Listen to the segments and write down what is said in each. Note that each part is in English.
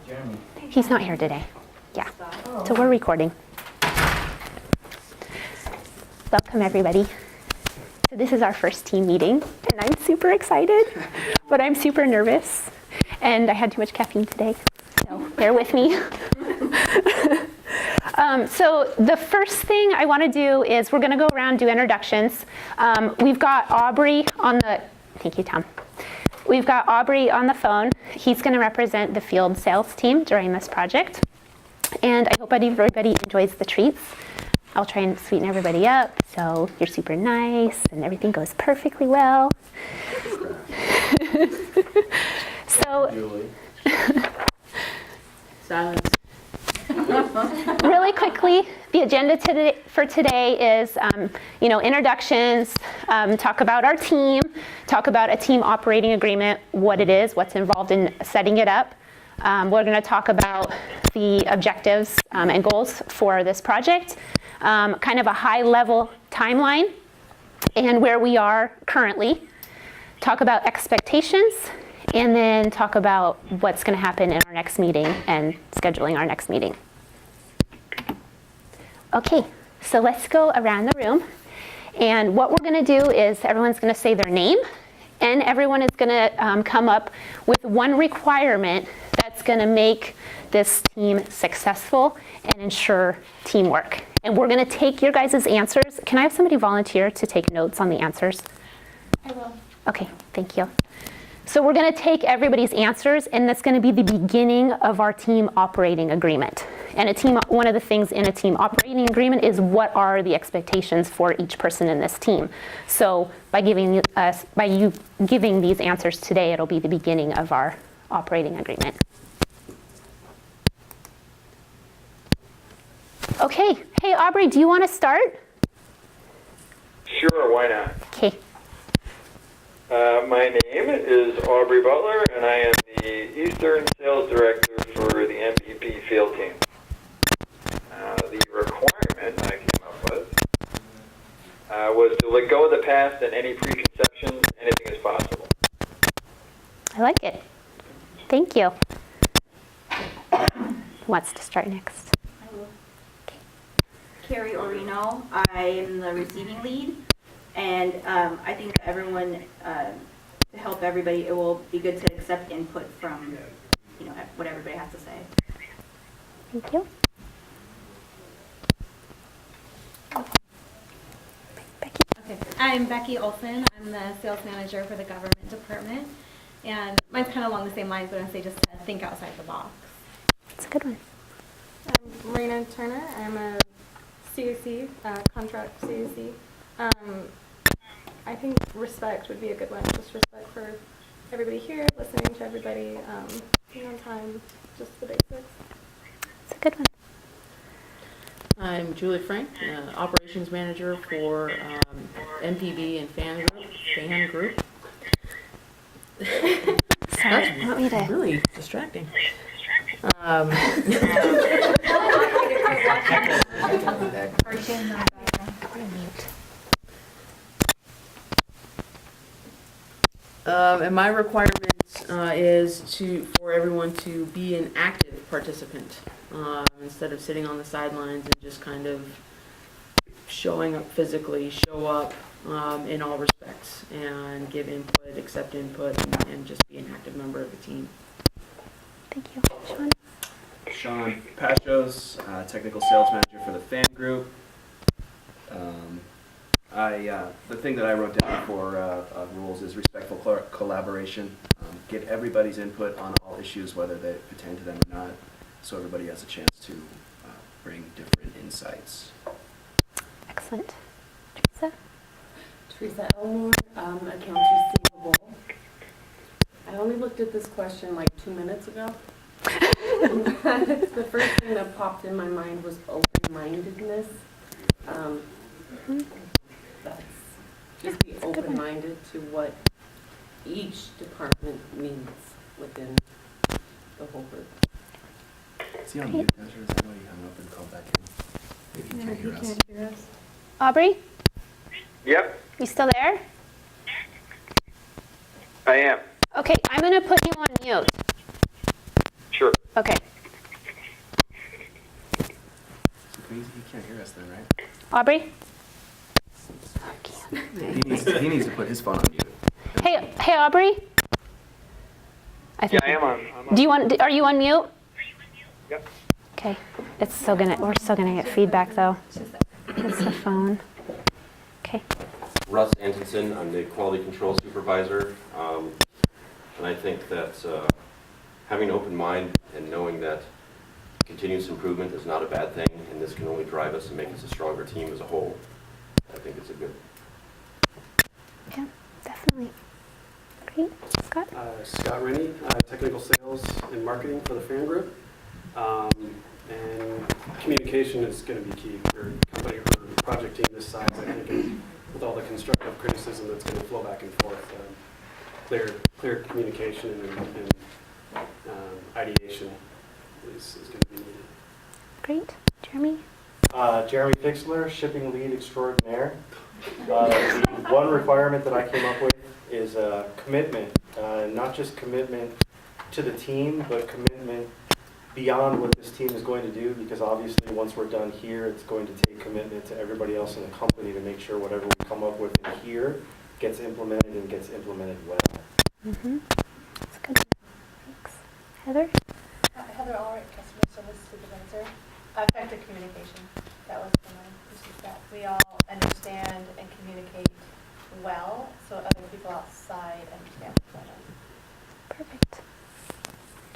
Jeremy. He's not here today. Yeah, so we're recording. Welcome, everybody. So this is our first team meeting, and I'm super excited, but I'm super nervous, and I had too much caffeine today, so bear with me. So the first thing I want to do is we're going to go around and do introductions. We've got Aubrey on the, thank you, Tom. We've got Aubrey on the phone. He's going to represent the field sales team during this project. And I hope everybody enjoys the treats. I'll try and sweeten everybody up so you're super nice and everything goes perfectly well. So, Silence. Really quickly, the agenda for today is, introductions, talk about our team, talk about a team operating agreement, what it is, what's involved in setting it up. We're going to talk about the objectives and goals for this project, kind of a high-level timeline and where we are currently, talk about expectations, and then talk about what's going to happen in our next meeting and scheduling our next meeting. Okay, so let's go around the room. And what we're going to do is everyone's going to say their name, and everyone is going to come up with one requirement that's going to make this team successful and ensure teamwork. And we're going to take your guys' answers. Can I have somebody volunteer to take notes on the answers? I will. Okay, thank you. So we're going to take everybody's answers, and that's going to be the beginning of our team operating agreement. And one of the things in a team operating agreement is what are the expectations for each person in this team. So by you giving these answers today, it'll be the beginning of our operating agreement. Okay, hey Aubrey, do you want to start? Sure, why not? Okay. My name is Aubrey Butler, and I am the Eastern Sales Director for the MVP field team. The requirement I came up with was to let go of the past and any preconceptions. Anything is possible. I like it. Thank you. Who wants to start next? I will. Carrie Orino. I am the receiving lead, and I think that everyone, to help everybody, it will be good to accept input from, what everybody has to say. Thank you. Becky. Okay, I'm Becky Olson. I'm the sales manager for the government department. And mine's kind of along the same lines, but I say just to think outside the box. That's a good one. I'm Marina Turner. I'm a CAC, contract CAC. I think respect would be a good one. Just respect for everybody here, listening to everybody, being on time, just the basics. That's a good one. I'm Julie Frank, operations manager for MPB and fan group. Sorry, you want me to? Really distracting. And my requirement is for everyone to be an active participant instead of sitting on the sidelines and just kind of showing up physically, show up in all respects and give input, accept input, and just be an active member of the team. Thank you. Sean? Sean Pashos, technical sales manager for the fan group. The thing that I wrote down for rules is respectful collaboration. Get everybody's input on all issues, whether they pertain to them or not, so everybody has a chance to bring different insights. Excellent. Teresa? Teresa Elmore, accounts receivable. I only looked at this question like 2 minutes ago. The first thing that popped in my mind was open-mindedness. That's just be open-minded to what each department needs within the whole group. Is he on mute, Tasha? Is that why you hung up and called back in? Maybe you can't hear us. Aubrey? Yep, You still there? I am. Okay, I'm going to put you on mute. Sure. Okay. He can't hear us then, right? Aubrey? He needs to put his phone on mute. Hey, Aubrey? Yeah, I am on. Are you on mute? Yep. Okay. We're still gonna get feedback though. It's the phone. Okay. Russ Antonson, I'm the quality control supervisor. And I think that having an open mind and knowing that continuous improvement is not a bad thing, and this can only drive us and make us a stronger team as a whole, I think it's a good. Yeah, definitely. Great. Scott? Scott Rennie, technical sales and marketing for the fan group. And communication is going to be key for company or project team this size, I think, and with all the constructive criticism that's going to flow back and forth. Clear communication and ideation is going to be needed. Great. Jeremy? Jeremy Fixler, shipping lead extraordinaire. The one requirement that I came up with is commitment, not just commitment to the team, but commitment beyond what this team is going to do, because obviously once we're done here, it's going to take commitment to everybody else in the company to make sure whatever we come up with in here gets implemented and gets implemented well. Mm-hmm. That's good. Thanks. Heather? Heather Allred, customer service supervisor. Effective communication. That was the line. This is that we all understand and communicate well, so other people outside understand better. Perfect.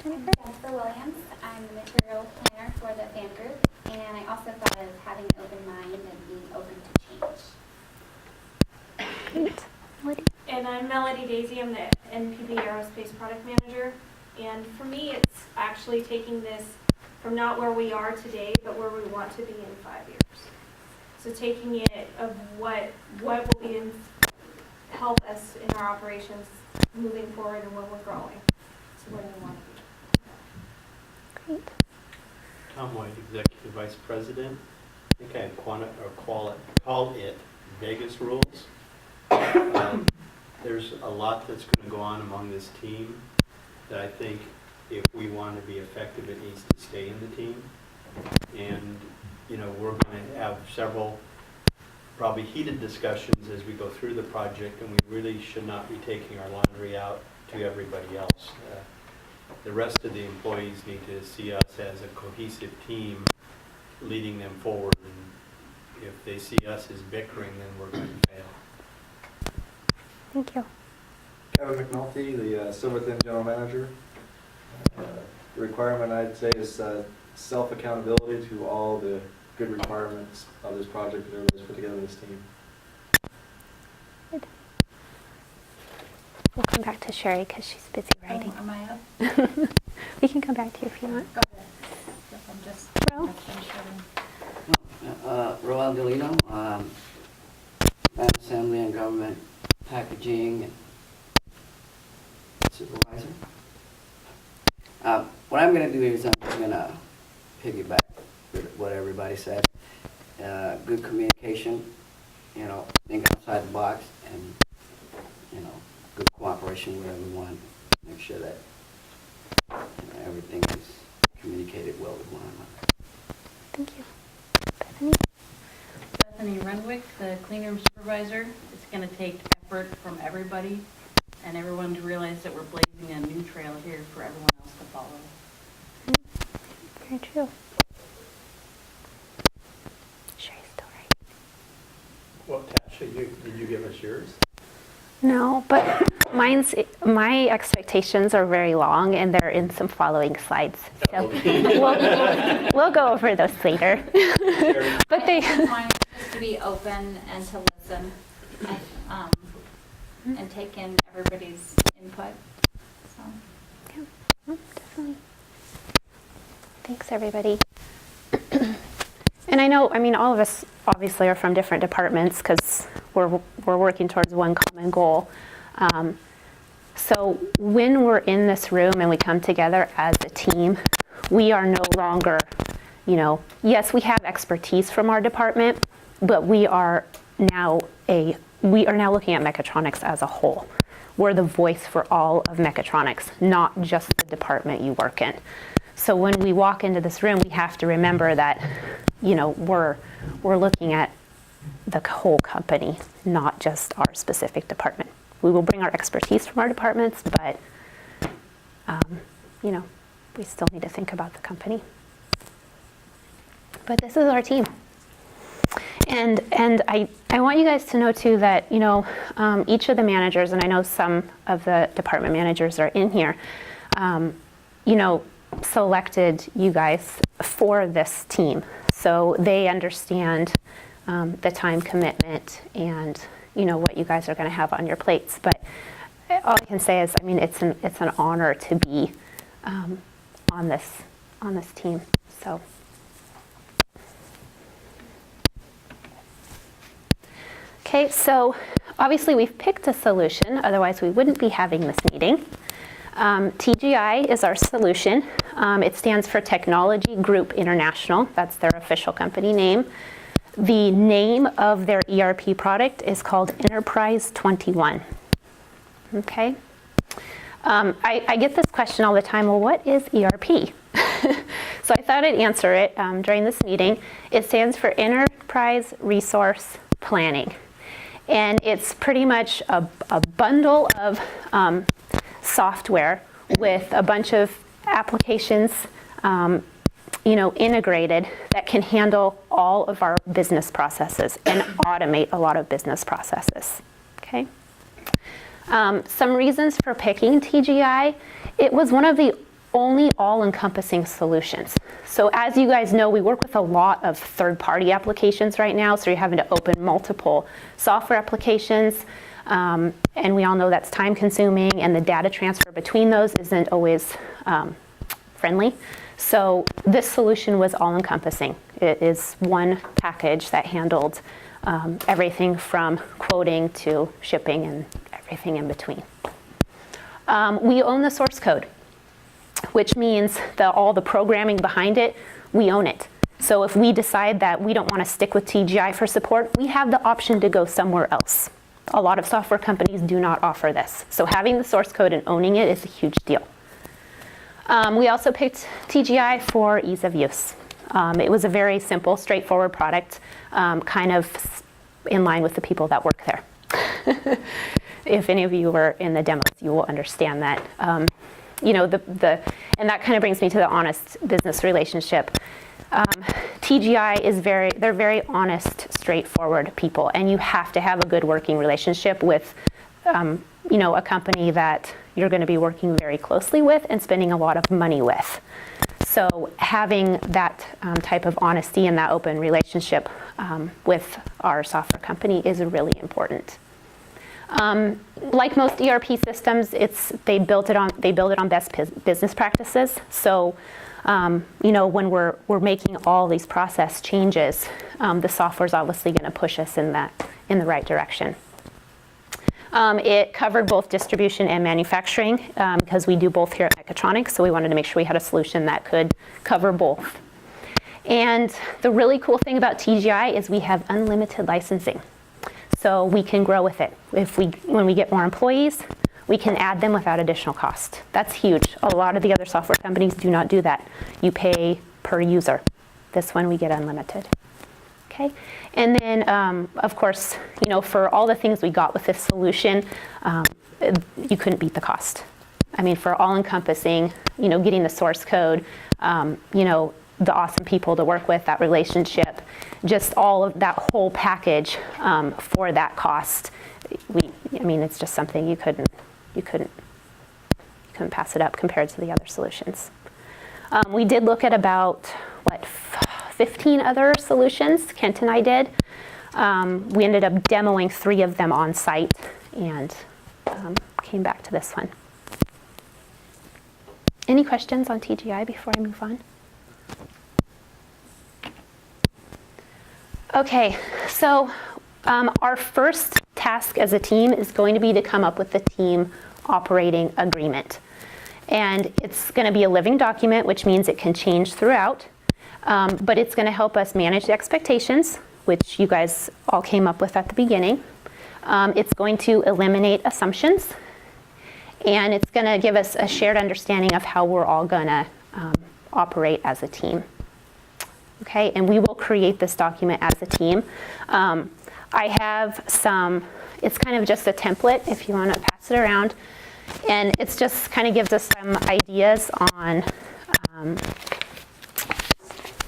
Jennifer? Jennifer Williams. I'm the material planner for the fan group, and I also thought of having an open mind and being open to change. Great. Melody? And I'm Melody Daisy. I'm the NPB Aerospace Product Manager. And for me, it's actually taking this from not where we are today, but where we want to be in 5 years. So taking it of what will be help us in our operations moving forward and when we're growing to where we want to be. Great. Tom White, Executive Vice President. I think I called it Vegas rules. There's a lot that's going to go on among this team that I think if we want to be effective, it needs to stay in the team. And, we're going to have several probably heated discussions as we go through the project, and we really should not be taking our laundry out to everybody else. The rest of the employees need to see us as a cohesive team leading them forward. And if they see us as bickering, then we're going to fail. Thank you. Kevin McNulty, the Silverton General Manager. The requirement, I'd say, is self-accountability to all the good requirements of this project that everybody's put together in this team. Good. We'll come back to Sherry because she's busy writing. Am I up? We can come back to you if you want. Go ahead. I'm just Ro? Roel Delino, Assembly and Government Packaging Supervisor. What I'm going to do is I'm just going to piggyback with what everybody said. Good communication, think outside the box, and, good cooperation with everyone. Make sure that everything is communicated well with one another. Thank you. Bethany? Bethany Renwick, the clean room supervisor. It's going to take effort from everybody and everyone to realize that we're blazing a new trail here for everyone else to follow. Very true. Sherry's still right. Well, Tasha, did you give us yours? No, but my expectations are very long, and they're in some following slides. So we'll go over those later. But they Mine is to be open and to listen and take in everybody's input. So. Yeah, definitely. Thanks, everybody. And I know, all of us obviously are from different departments because we're working towards one common goal. So when we're in this room and we come together as a team, we are no longer, yes, we have expertise from our department, but we are now looking at mechatronics as a whole. We're the voice for all of mechatronics, not just the department you work in. So when we walk into this room, we have to remember that, we're looking at the whole company, not just our specific department. We will bring our expertise from our departments, but, we still need to think about the company. But this is our team. And I want you guys to know too that, each of the managers, and I know some of the department managers are in here, selected you guys for this team. So they understand the time commitment and, what you guys are going to have on your plates. But all I can say is, it's an honor to be on this team. So. Okay, so obviously we've picked a solution, otherwise we wouldn't be having this meeting. TGI is our solution. It stands for Technology Group International. That's their official company name. The name of their ERP product is called Enterprise 21. Okay. I get this question all the time, well, what is ERP? So I thought I'd answer it during this meeting. It stands for Enterprise Resource Planning. And it's pretty much a bundle of software with a bunch of applications, integrated that can handle all of our business processes and automate a lot of business processes. Okay. Some reasons for picking TGI. It was one of the only all-encompassing solutions. So as you guys know, we work with a lot of third-party applications right now, so you're having to open multiple software applications, and we all know that's time-consuming, and the data transfer between those isn't always friendly. So this solution was all-encompassing. It is one package that handled everything from quoting to shipping and everything in between. We own the source code, which means that all the programming behind it, we own it. So if we decide that we don't want to stick with TGI for support, we have the option to go somewhere else. A lot of software companies do not offer this. So having the source code and owning it is a huge deal. We also picked TGI for ease of use. It was a very simple, straightforward product, kind of in line with the people that work there. If any of you were in the demos, you will understand that. And that kind of brings me to the honest business relationship. TGI is they're very honest, straightforward people, and you have to have a good working relationship with, a company that you're going to be working very closely with and spending a lot of money with. So having that type of honesty and that open relationship with our software company is really important. Like most ERP systems, they build it on best business practices. So, when we're making all these process changes, the software is obviously going to push us in the right direction. It covered both distribution and manufacturing because we do both here at Mechatronics. So we wanted to make sure we had a solution that could cover both. And the really cool thing about TGI is we have unlimited licensing. So we can grow with it. When we get more employees, we can add them without additional cost. That's huge. A lot of the other software companies do not do that. You pay per user. This one we get unlimited. Okay. And then, of course, for all the things we got with this solution, you couldn't beat the cost. For all-encompassing, getting the source code, the awesome people to work with, that relationship, just all of that whole package for that cost. It's just something you couldn't pass it up compared to the other solutions. We did look at about 15 other solutions. Kent and I did. We ended up demoing 3 of them on site and came back to this one. Any questions on TGI before I move on? Okay, so our first task as a team is going to be to come up with the team operating agreement. And it's going to be a living document, which means it can change throughout. But it's going to help us manage the expectations, which you guys all came up with at the beginning. It's going to eliminate assumptions. And it's going to give us a shared understanding of how we're all going to operate as a team. Okay, and we will create this document as a team. I have some, it's kind of just a template if you want to pass it around. And it's just kind of gives us some ideas on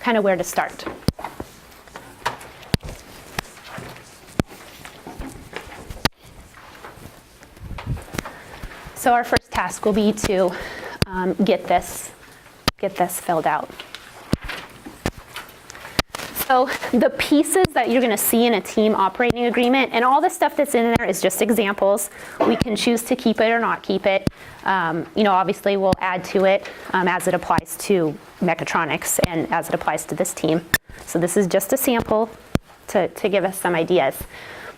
kind of where to start. So our first task will be to get this filled out. So the pieces that you're going to see in a team operating agreement, and all the stuff that's in there is just examples. We can choose to keep it or not keep it. Obviously we'll add to it as it applies to mechatronics and as it applies to this team. So this is just a sample to give us some ideas.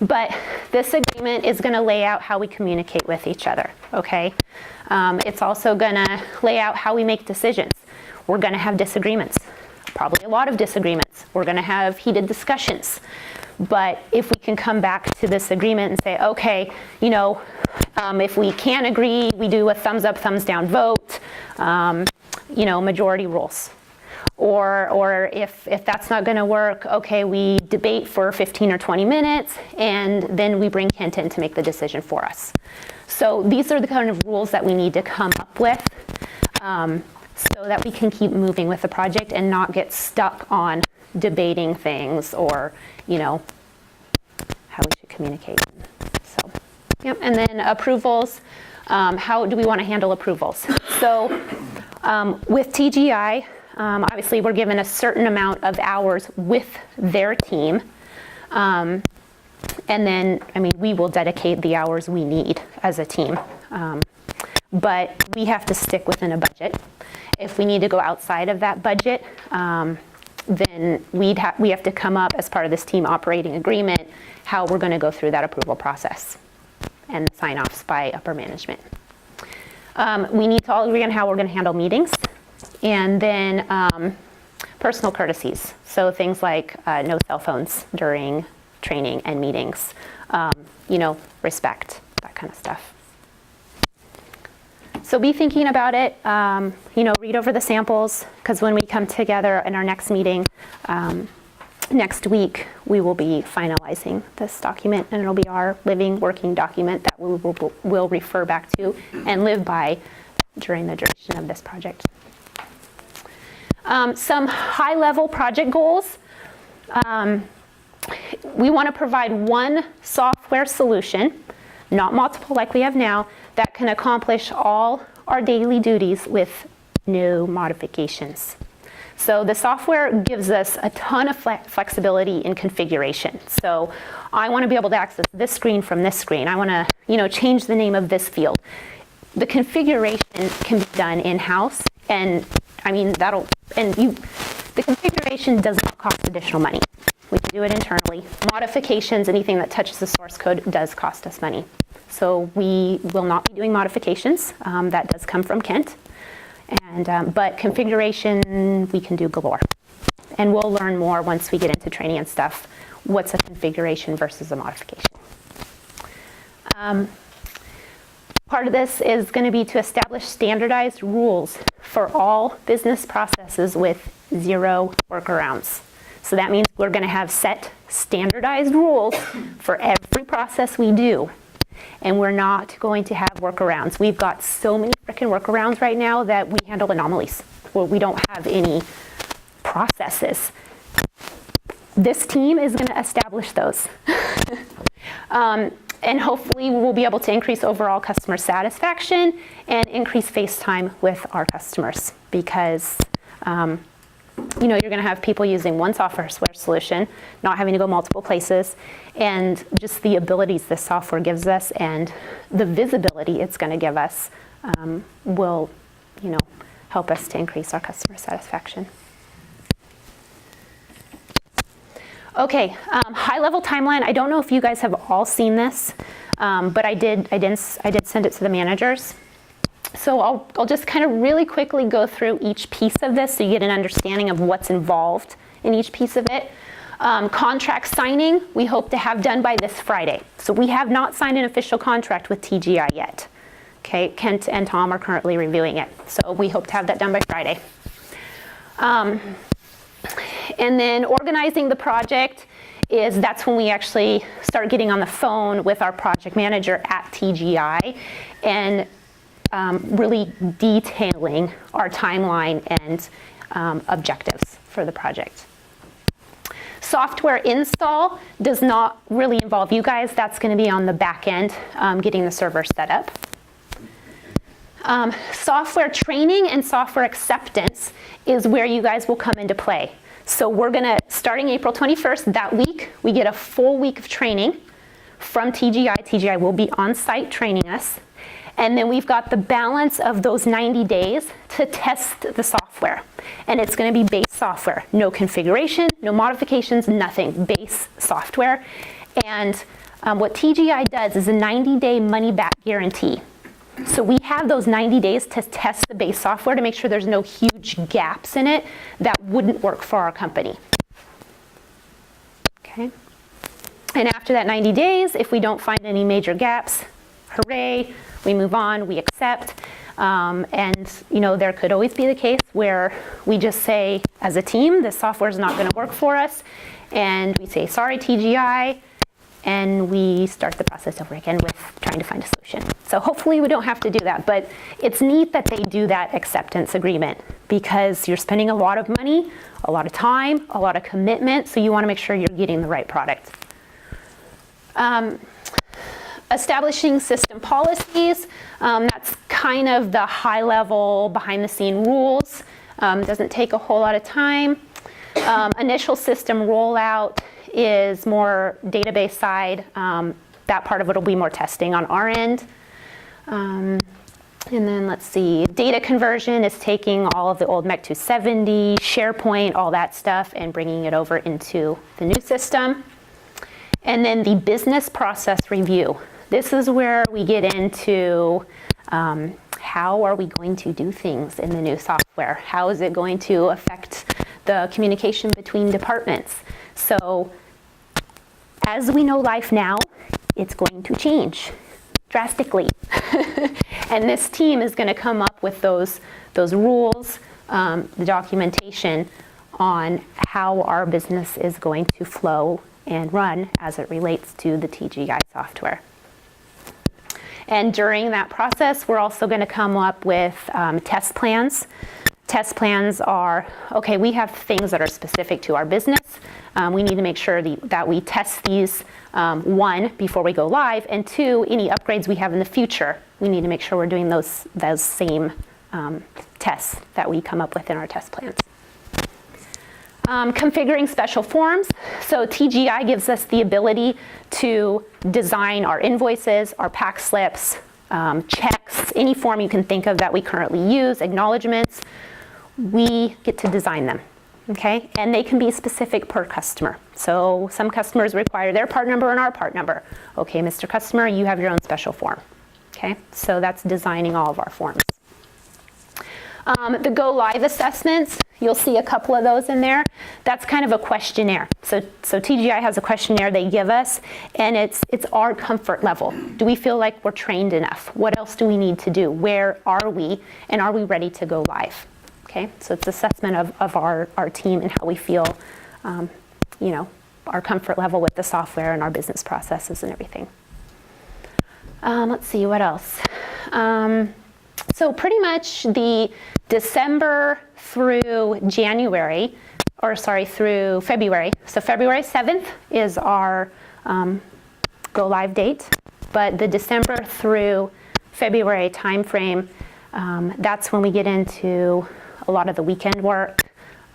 But this agreement is going to lay out how we communicate with each other, okay? It's also going to lay out how we make decisions. We're going to have disagreements. Probably a lot of disagreements. We're going to have heated discussions. But if we can come back to this agreement and say, okay, if we can't agree, we do a thumbs up, thumbs down vote, majority rules. Or if that's not going to work, okay, we debate for 15 or 20 minutes, and then we bring Kent in to make the decision for us. So these are the kind of rules that we need to come up with. So that we can keep moving with the project and not get stuck on debating things or, how we should communicate. So, yep. And then approvals. How do we want to handle approvals? So, with TGI, obviously we're given a certain amount of hours with their team. And then, we will dedicate the hours we need as a team. But we have to stick within a budget. If we need to go outside of that budget, then we have to come up as part of this team operating agreement how we're going to go through that approval process and sign-offs by upper management. We need to all agree on how we're going to handle meetings, and then personal courtesies. So things like no cell phones during training and meetings, respect, that kind of stuff. So be thinking about it, read over the samples, because when we come together in our next meeting next week, we will be finalizing this document, and it'll be our living, working document that we will refer back to and live by during the duration of this project. Some high-level project goals. We want to provide one software solution, not multiple like we have now, that can accomplish all our daily duties with no modifications. So the software gives us a ton of flexibility in configuration. So I want to be able to access this screen from this screen. I want to, change the name of this field. The configuration can be done in-house, and the configuration does not cost additional money. We can do it internally. Modifications, anything that touches the source code, does cost us money. So we will not be doing modifications. That does come from Kent. But configuration, we can do galore. And we'll learn more once we get into training and stuff, what's a configuration versus a modification. Part of this is going to be to establish standardized rules for all business processes with 0 workarounds. So that means we're going to have set standardized rules for every process we do. And we're not going to have workarounds. We've got so many frickin' workarounds right now that we handle anomalies, where we don't have any processes. This team is going to establish those. And hopefully we'll be able to increase overall customer satisfaction and increase face time with our customers, because you're going to have people using one software solution, not having to go multiple places, and just the abilities this software gives us and the visibility it's going to give us will, help us to increase our customer satisfaction. Okay, high-level timeline. I don't know if you guys have all seen this, but I did send it to the managers. So I'll just kind of really quickly go through each piece of this so you get an understanding of what's involved in each piece of it. Contract signing, we hope to have done by this Friday. So we have not signed an official contract with TGI yet. Okay, Kent and Tom are currently reviewing it. So we hope to have that done by Friday. And then organizing the project that's when we actually start getting on the phone with our project manager at TGI and really detailing our timeline and objectives for the project. Software install does not really involve you guys. That's going to be on the back end, getting the server set up. Software training and software acceptance is where you guys will come into play. So we're going to, starting April 21st, that week, we get a full week of training from TGI. TGI will be on site training us. And then we've got the balance of those 90 days to test the software. And it's going to be base software. No configuration, no modifications, nothing. Base software. And what TGI does is a 90-day money-back guarantee. So we have those 90 days to test the base software to make sure there's no huge gaps in it that wouldn't work for our company. Okay. And after that 90 days, if we don't find any major gaps, hooray, we move on, we accept. And there could always be the case where we just say, as a team, this software is not going to work for us. And we say, sorry, TGI. And we start the process over again with trying to find a solution. So hopefully we don't have to do that, but it's neat that they do that acceptance agreement because you're spending a lot of money, a lot of time, a lot of commitment, so you want to make sure you're getting the right product. Establishing system policies, that's kind of the high level behind the scene rules. Doesn't take a whole lot of time. Initial system rollout is more database side. That part of it will be more testing on our end. And then let's see, data conversion is taking all of the old MEC 270, SharePoint, all that stuff, and bringing it over into the new system. And then the business process review. This is where we get into how are we going to do things in the new software? How is it going to affect the communication between departments? So as we know life now, it's going to change drastically. And this team is going to come up with those rules, the documentation on how our business is going to flow and run as it relates to the TGI software. And during that process, we're also going to come up with test plans. Test plans are, okay, we have things that are specific to our business. We need to make sure that we test these, one, before we go live, and two, any upgrades we have in the future, we need to make sure we're doing those same tests that we come up with in our test plans. Configuring special forms. So TGI gives us the ability to design our invoices, our pack slips, checks, any form you can think of that we currently use, acknowledgements. We get to design them, okay? And they can be specific per customer. So some customers require their part number and our part number. Okay, Mr. Customer, you have your own special form, okay? So that's designing all of our forms. The go live assessments, you'll see a couple of those in there. That's kind of a questionnaire. So TGI has a questionnaire they give us, and it's our comfort level. Do we feel like we're trained enough? What else do we need to do? Where are we? And are we ready to go live? Okay, so it's assessment of our team and how we feel, our comfort level with the software and our business processes and everything. Let's see, what else? So pretty much the December through January, through February. So February 7th is our go live date, but the December through February timeframe, that's when we get into a lot of the weekend work,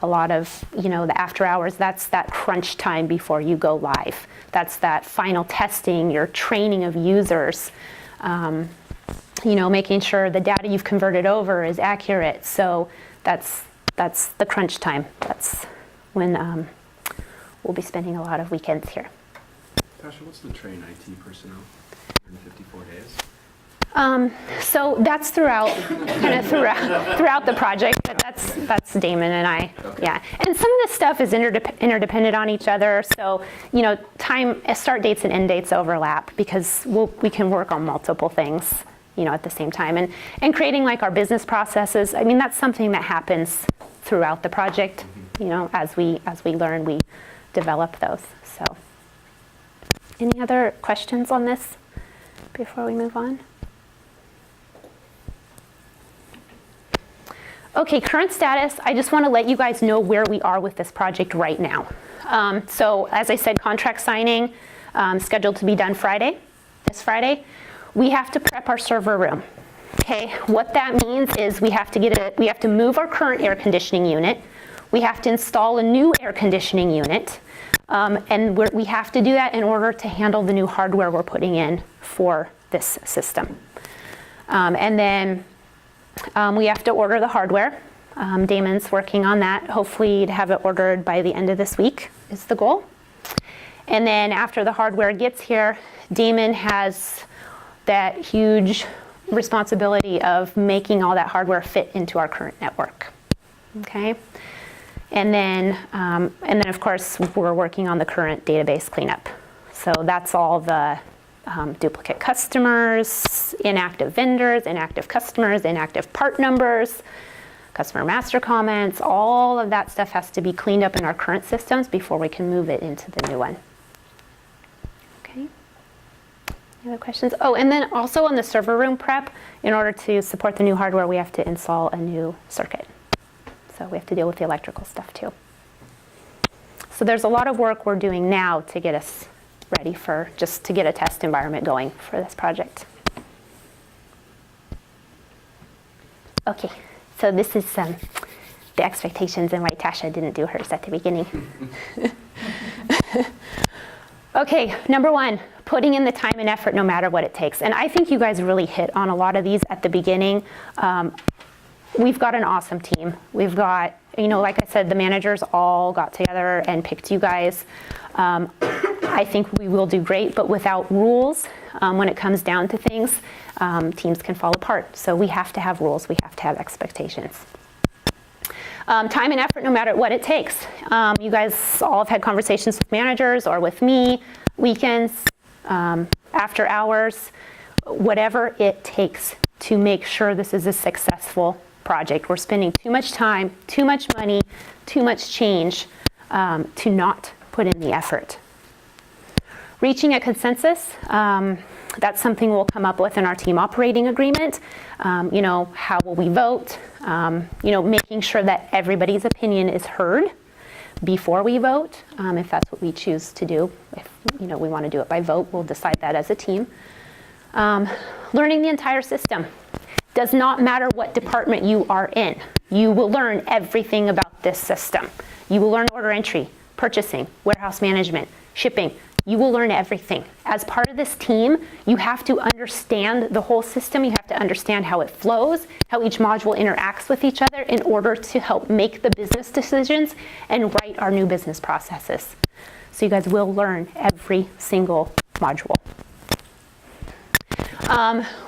a lot of, the after hours. That's that crunch time before you go live. That's that final testing, your training of users, making sure the data you've converted over is accurate. So that's the crunch time. That's when we'll be spending a lot of weekends here. Tasha, what's the train IT personnel? 154 days? So that's throughout the project, but that's Damon and I. Okay. Yeah, and some of this stuff is interdependent on each other. So time start dates and end dates overlap because we can work on multiple things at the same time. And creating like our business processes, I mean, that's something that happens throughout the project. As we learn, we develop those. So, any other questions on this before we move on? Okay, current status, I just want to let you guys know where we are with this project right now. So as I said, contract signing scheduled to be done this Friday. We have to prep our server room. Okay, what that means is we have to move our current air conditioning unit. We have to install a new air conditioning unit. And we have to do that in order to handle the new hardware we're putting in for this system. And then we have to order the hardware. Damon's working on that. Hopefully to have it ordered by the end of this week is the goal. And then after the hardware gets here, Damon has that huge responsibility of making all that hardware fit into our current network. Okay? And then of course, we're working on the current database cleanup. So that's all the duplicate customers, inactive vendors, inactive customers, inactive part numbers, customer master comments, all of that stuff has to be cleaned up in our current systems before we can move it into the new one. Okay. Any other questions? Oh, and then also on the server room prep, in order to support the new hardware, we have to install a new circuit. So we have to deal with the electrical stuff too. So there's a lot of work we're doing now to get us ready for just to get a test environment going for this project. Okay, so this is the expectations and why Tasha didn't do hers at the beginning. Okay, number one, putting in the time and effort no matter what it takes. And I think you guys really hit on a lot of these at the beginning. We've got an awesome team. We've got, like I said, the managers all got together and picked you guys. I think we will do great, but without rules, when it comes down to things, teams can fall apart. So we have to have rules. We have to have expectations. Time and effort, no matter what it takes. You guys all have had conversations with managers or with me, weekends, after hours, whatever it takes to make sure this is a successful project. We're spending too much time, too much money, too much change to not put in the effort. Reaching a consensus, that's something we'll come up with in our team operating agreement. How will we vote? Making sure that everybody's opinion is heard before we vote, if that's what we choose to do. If we want to do it by vote, we'll decide that as a team. Learning the entire system. Does not matter what department you are in. You will learn everything about this system. You will learn order entry, purchasing, warehouse management, shipping. You will learn everything. As part of this team, you have to understand the whole system. You have to understand how it flows, how each module interacts with each other in order to help make the business decisions and write our new business processes. So you guys will learn every single module.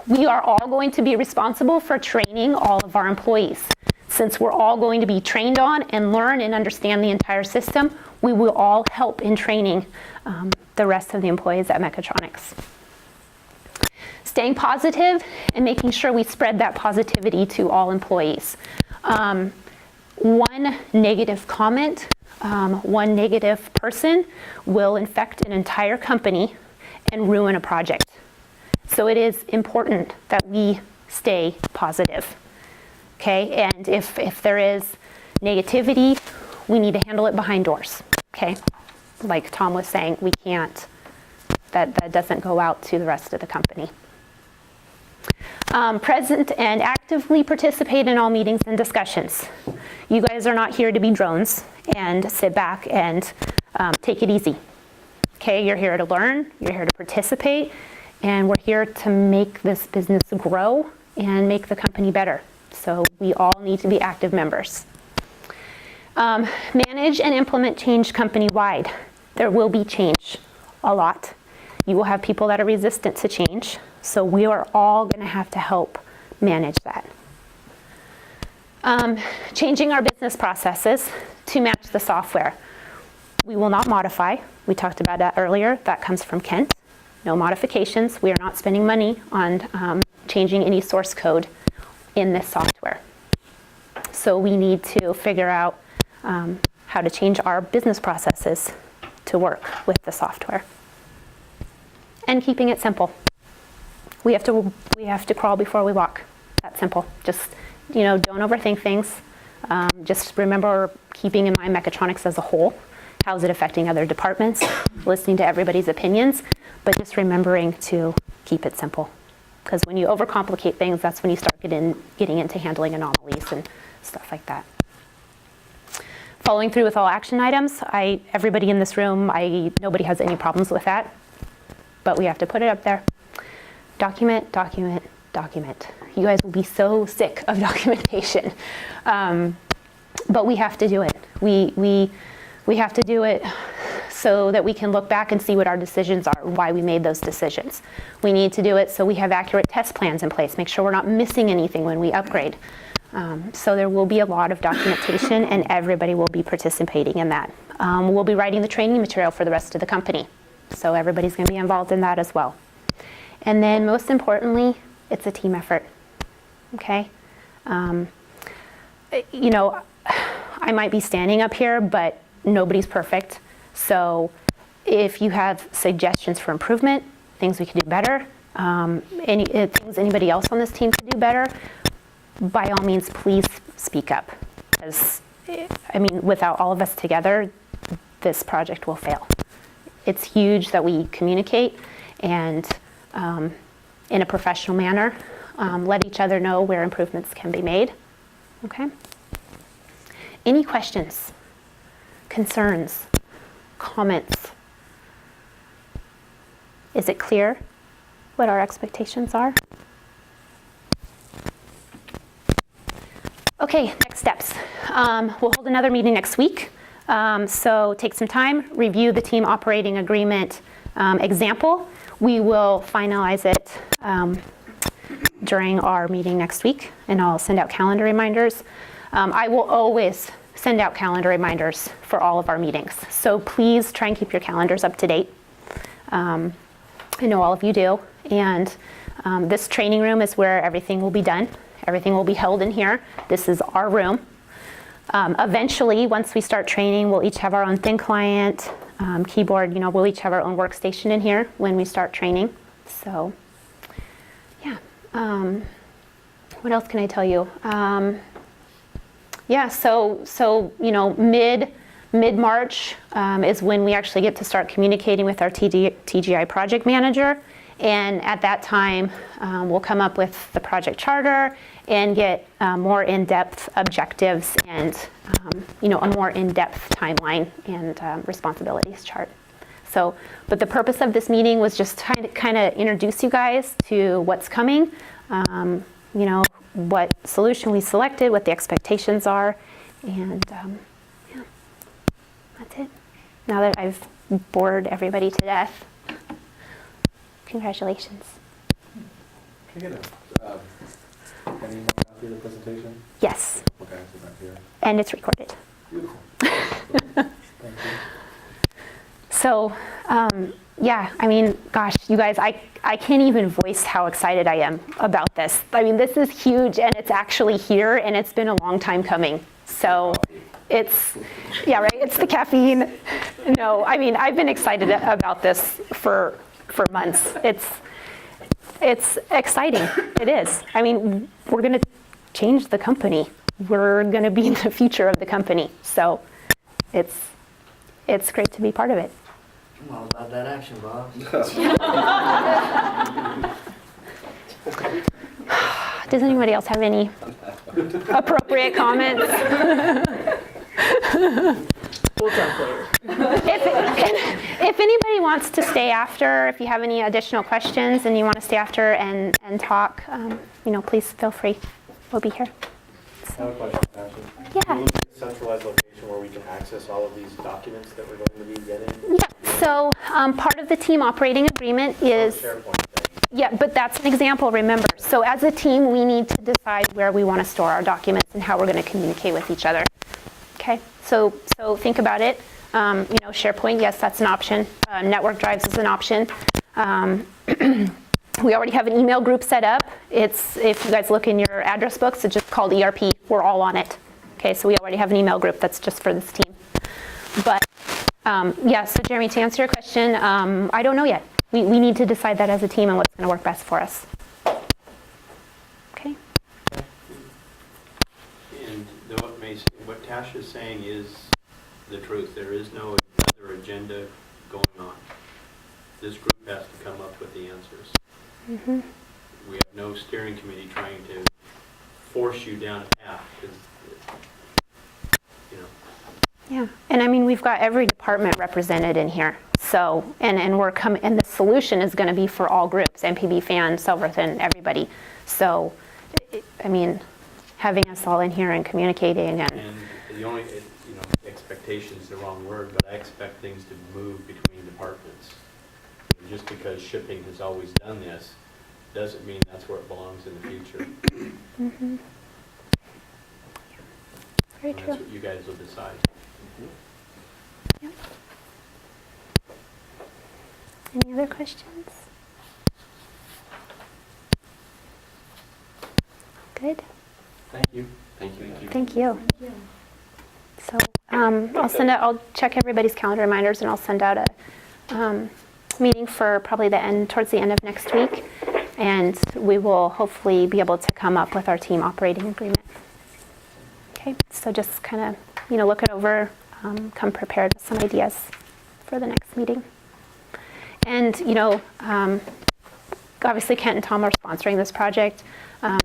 We are all going to be responsible for training all of our employees. Since we're all going to be trained on and learn and understand the entire system, we will all help in training the rest of the employees at Mechatronics. Staying positive and making sure we spread that positivity to all employees. One negative comment, one negative person will infect an entire company and ruin a project. So it is important that we stay positive. Okay, and if there is negativity, we need to handle it behind doors. Okay, like Tom was saying, we can't, that doesn't go out to the rest of the company. Present and actively participate in all meetings and discussions. You guys are not here to be drones and sit back and take it easy. Okay, you're here to learn, you're here to participate, and we're here to make this business grow and make the company better. So we all need to be active members. Manage and implement change company-wide. There will be change, a lot. You will have people that are resistant to change, so we are all going to have to help manage that. Changing our business processes to match the software. We will not modify. We talked about that earlier. That comes from Kent. No modifications. We are not spending money on changing any source code in this software. So we need to figure out how to change our business processes to work with the software. And keeping it simple. We have to crawl before we walk. That simple. Just, don't overthink things. Just remember keeping in mind mechatronics as a whole. How's it affecting other departments? Listening to everybody's opinions, but just remembering to keep it simple. Because when you overcomplicate things, that's when you start getting into handling anomalies and stuff like that. Following through with all action items, everybody in this room, nobody has any problems with that, but we have to put it up there. Document, document, document. You guys will be so sick of documentation, but we have to do it. We have to do it so that we can look back and see what our decisions are, why we made those decisions. We need to do it so we have accurate test plans in place, make sure we're not missing anything when we upgrade. So there will be a lot of documentation, and everybody will be participating in that. We'll be writing the training material for the rest of the company, so everybody's going to be involved in that as well. And then most importantly, it's a team effort, okay? I might be standing up here, but nobody's perfect. So if you have suggestions for improvement, things we could do better, things anybody else on this team could do better, by all means, please speak up. Because, without all of us together, this project will fail. It's huge that we communicate and in a professional manner, let each other know where improvements can be made. Okay? Any questions, concerns, comments? Is it clear what our expectations are? Okay, next steps. We'll hold another meeting next week. So take some time, review the team operating agreement example. We will finalize it during our meeting next week, and I'll send out calendar reminders. I will always send out calendar reminders for all of our meetings. So please try and keep your calendars up to date. I know all of you do. And this training room is where everything will be done. Everything will be held in here. This is our room. Eventually, once we start training, we'll each have our own thin client, keyboard, we'll each have our own workstation in here when we start training. So, yeah. What else can I tell you? Mid-March is when we actually get to start communicating with our TGI project manager. And at that time, we'll come up with the project charter and get more in-depth objectives and a more in-depth timeline and responsibilities chart. So, but the purpose of this meeting was just kind of introduce you guys to what's coming, what solution we selected, what the expectations are, and that's it. Now that I've bored everybody to death, congratulations. Can I get any more copy of the presentation? Yes. Okay, so back here. And it's recorded. Beautiful. Thank you. So, gosh, you guys, I can't even voice how excited I am about this. This is huge, and it's actually here, and it's been a long time coming. So it's the caffeine. No, I've been excited about this for months. It's exciting. It is. We're going to change the company. We're going to be in the future of the company. So it's great to be part of it. I'm all about that action, Bob. Does anybody else have any appropriate comments? We'll talk later. If anybody wants to stay after, if you have any additional questions and you want to stay after and talk, please feel free. We'll be here. I have a question, Tasha. Yeah. Can we look at a centralized location where we can access all of these documents that we're going to be getting? Yeah. So part of the team operating agreement is. SharePoint thing. Yeah, but that's an example, remember. So as a team, we need to decide where we want to store our documents and how we're going to communicate with each other. Okay, so think about it. SharePoint, yes, that's an option. Network drives is an option. We already have an email group set up. It's, if you guys look in your address books, it's just called ERP. We're all on it. Okay, so we already have an email group that's just for this team. But yeah, so Jeremy, to answer your question, I don't know yet. We need to decide that as a team and what's going to work best for us. Okay. And what Tasha's saying is the truth. There is no other agenda going on. This group has to come up with the answers. Mm-hmm. We have no steering committee trying to force you down a path, because, you know. Yeah, and I mean, we've got every department represented in here. So, and we're coming, and the solution is going to be for all groups, MPB, FAN, Silverton, everybody. So, I mean, having us all in here and communicating and the only, you know, expectation is the wrong word, but I expect things to move between departments. And just because shipping has always done this, doesn't mean that's where it belongs in the future. Mm-hmm. Very And true. that's what you guys will decide. Yep. Any other questions? Good. Thank you. Thank you. Thank you. Thank you. So I'll check everybody's calendar reminders, and I'll send out a meeting for probably towards the end of next week, and we will hopefully be able to come up with our team operating agreement. Okay, so just kind of, look it over, come prepared with some ideas for the next meeting. And, obviously Kent and Tom are sponsoring this project,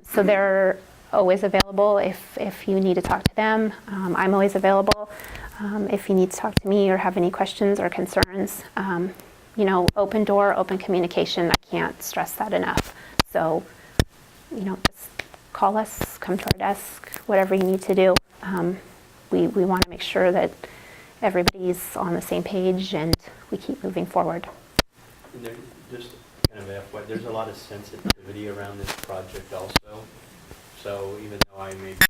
so they're always available if you need to talk to them. I'm always available if you need to talk to me or have any questions or concerns. Open door, open communication, I can't stress that enough. So, just call us, come to our desk, whatever you need to do. We want to make sure that everybody's on the same page and we keep moving forward. And there, just kind of FYI, there's a lot of sensitivity around this project also. So even though I may be